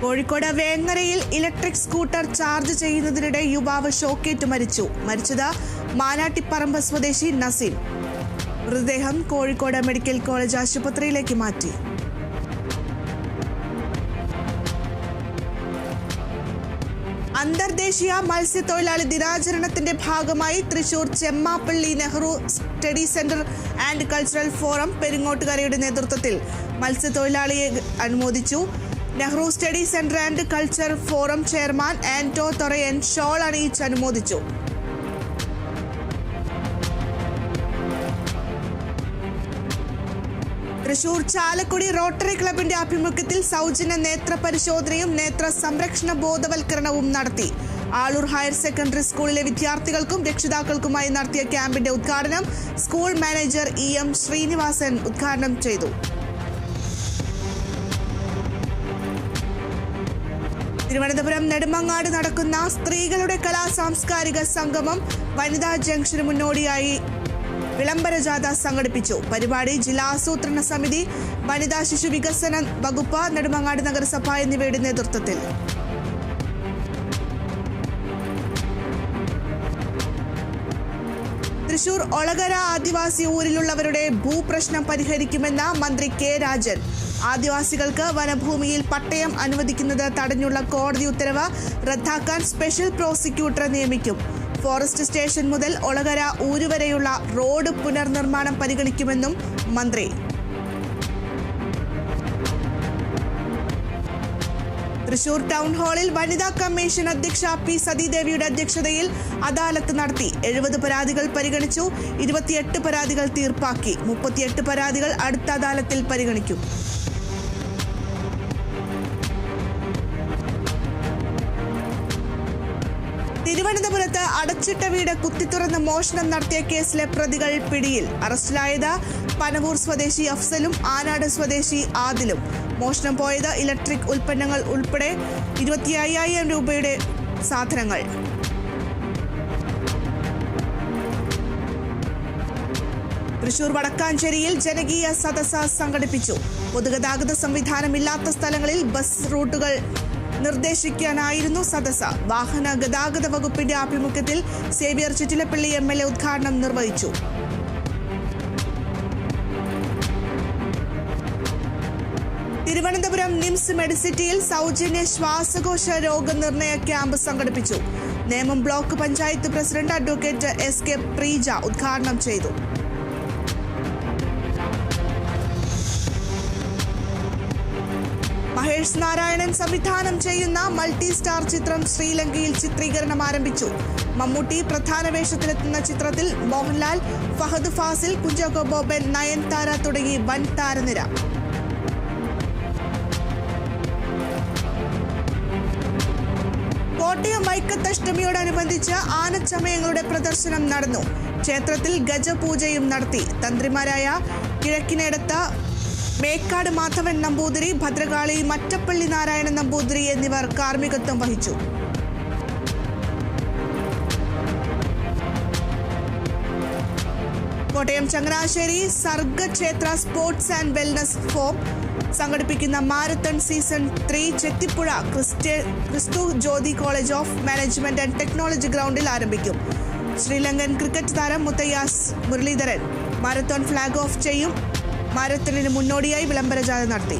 Kozhikode വേങ്ങരയിൽ electric scooter charge ചെയ്യുന്നതിനിടെ യുവാവ് ഷോക്കേറ്റ് മരിച്ചത് മാനാട്ടിപ്പറമ്പ് സ്വദേശി നസീം. മൃതദേഹം കോഴിക്കോട് മെഡിക്കൽ കോളേജ് ആശുപത്രിയിലേക്ക് മാറ്റി. അന്തർദേശീയ മത്സ്യത്തൊഴിലാളി ദിനാചരണത്തിന്റെ ഭാഗമായി Thrissur Chemmappilly Nehru study centre and cultural forum പെരിങ്ങോട്ടുകരയുടെ നേതൃത്വത്തിൽ മത്സ്യത്തൊഴിലാളിയെ അനുമോദിച്ചു. Nehru study centre and culture forum chairman Anto Thorayan shawl അണിയിച്ച് അനുമോദിച്ചു. തൃശൂർ ചാലക്കുടി റോട്ടറി ക്ലബിന്റെ ആഭിമുഖ്യത്തിൽ സൗജന്യ നേത്ര പരിശോധനയും നേത്ര സംരക്ഷണ ബോധവൽക്കരണവും നടത്തി. ആളൂർ ഹയർ സെക്കൻഡറി സ്കൂളിലെ വിദ്യാർത്ഥികൾക്കും രക്ഷിതാക്കൾക്കുമായി നടത്തിയ ക്യാമ്പിന്റെ ഉദ്ഘാടനം സ്കൂൾ മാനേജർ EM ശ്രീനിവാസൻ ഉദ്ഘാടനം ചെയ്തു. തിരുവനന്തപുരം നെടുമങ്ങാട് നടക്കുന്ന സ്ത്രീകളുടെ കലാ സാംസ്കാരിക സംഗമം വനിതാ ജംഗ്ഷന് മുന്നോടിയായി വിളംബര ജാഥ സംഘടിപ്പിച്ചു. പരിപാടി ജില്ലാ ആസൂത്രണ സമിതി, വനിതാ ശിശു വികസന വകുപ്പ്, നെടുമങ്ങാട് നഗരസഭ എന്നിവയുടെ നേതൃത്വത്തിൽ. തൃശൂർ ഒളകര ആദിവാസി ഊരിലുള്ളവരുടെ ഭൂപ്രശ്നം പരിഹരിക്കുമെന്ന മന്ത്രി K. രാജൻ. ആദിവാസികൾക്ക് വനഭൂമിയിൽ പട്ടയം അനുവദിക്കുന്നത് തടഞ്ഞുള്ള കോടതി ഉത്തരവ് റദ്ദാക്കാൻ സ്പെഷ്യൽ പ്രോസിക്യൂട്ടറെ നിയമിക്കും. ഫോറസ്റ്റ് സ്റ്റേഷൻ മുതൽ ഒളകര ഊര് വരെയുള്ള റോഡ് പുനർനിർമ്മാണം പരിഗണിക്കുമെന്നും മന്ത്രി. തൃശൂർ ടൗൺ ഹാളിൽ വനിതാ കമ്മീഷൻ അധ്യക്ഷ P. സതീദേവിയുടെ അധ്യക്ഷതയിൽ അദാലത്ത് നടത്തി. 70 പരാതികൾ പരിഗണിച്ചു. 28 പരാതികൾ തീർപ്പാക്കി. 38 പരാതികൾ അടുത്ത അദാലത്തിൽ പരിഗണിക്കും. തിരുവനന്തപുരത്ത് അടച്ചിട്ട വീട് കുത്തിത്തുറന്ന് മോഷണം നടത്തിയ കേസിലെ പ്രതികൾ പിടിയിൽ. അറസ്റ്റിലായത് പനവൂർ സ്വദേശി അഫ്സലും ആനാട് സ്വദേശി ആദിലും. മോഷണം പോയത് ഇലക്ട്രിക് ഉൽപ്പന്നങ്ങൾ ഉൾപ്പെടെ 25,000 രൂപയുടെ സാധനങ്ങൾ. തൃശൂർ വടക്കാഞ്ചേരിയിൽ ജനകീയ സദസ്സ് സംഘടിപ്പിച്ചു. പൊതുഗതാഗത സംവിധാനമില്ലാത്ത സ്ഥലങ്ങളിൽ ബസ് റൂട്ടുകൾ നിർദ്ദേശിക്കാനായിരുന്നു സദസ്സ്. വാഹന ഗതാഗത വകുപ്പിന്റെ ആഭിമുഖ്യത്തിൽ സേവ്യർ ചിറ്റിലപ്പള്ളി MLA ഉദ്ഘാടനം നിർവഹിച്ചു. തിരുവനന്തപുരം നിംസ് മെഡിസിറ്റിയിൽ സൗജന്യ ശ്വാസകോശ രോഗനിർണയ ക്യാമ്പ് സംഘടിപ്പിച്ചു. Nemam block panchayat president advocate SK Preeja ഉദ്ഘാടനം ചെയ്തു. മഹേഷ് നാരായണൻ സംവിധാനം ചെയ്യുന്ന മൾട്ടി സ്റ്റാർ ചിത്രം ശ്രീലങ്കയിൽ ചിത്രീകരണം ആരംഭിച്ചു. മമ്മൂട്ടി പ്രധാന വേഷത്തിലെത്തുന്ന ചിത്രത്തിൽ മോഹൻലാൽ, ഫഹദ് ഫാസിൽ, കുഞ്ചാക്കോ ബോബൻ, നയൻതാര തുടങ്ങി വൻ താരനിര. കോട്ടയം വൈക്കത്തഷ്ടമിയോടനുബന്ധിച്ച് ആനച്ചമയങ്ങളുടെ പ്രദർശനം നടന്നു. ക്ഷേത്രത്തിൽ ഗജപൂജയും നടത്തി. തന്ത്രിമാരായ കിഴക്കിനേടത്ത് മേക്കാട് മാധവൻ നമ്പൂതിരി, ഭദ്രകാളി മറ്റപ്പള്ളി നാരായണൻ നമ്പൂതിരി എന്നിവർ കാർമ്മികത്വം വഹിച്ചു. Kottayam Changanassery Sargakshetra sports and wellness forum സംഘടിപ്പിക്കുന്ന marathon season 3 Chethipuzha Kristu Jyoti college of management and technology ഗ്രൗണ്ടിൽ ആരംഭിക്കും. ശ്രീലങ്കൻ ക്രിക്കറ്റ് താരം മുത്തയ്യാസ് മുരളീധരൻ മാരത്തോൺ ഫ്ലാഗ് ഓഫ് ചെയ്യും. മാരത്തണിന് മുന്നോടിയായി വിളംബര ജാഥ നടത്തി.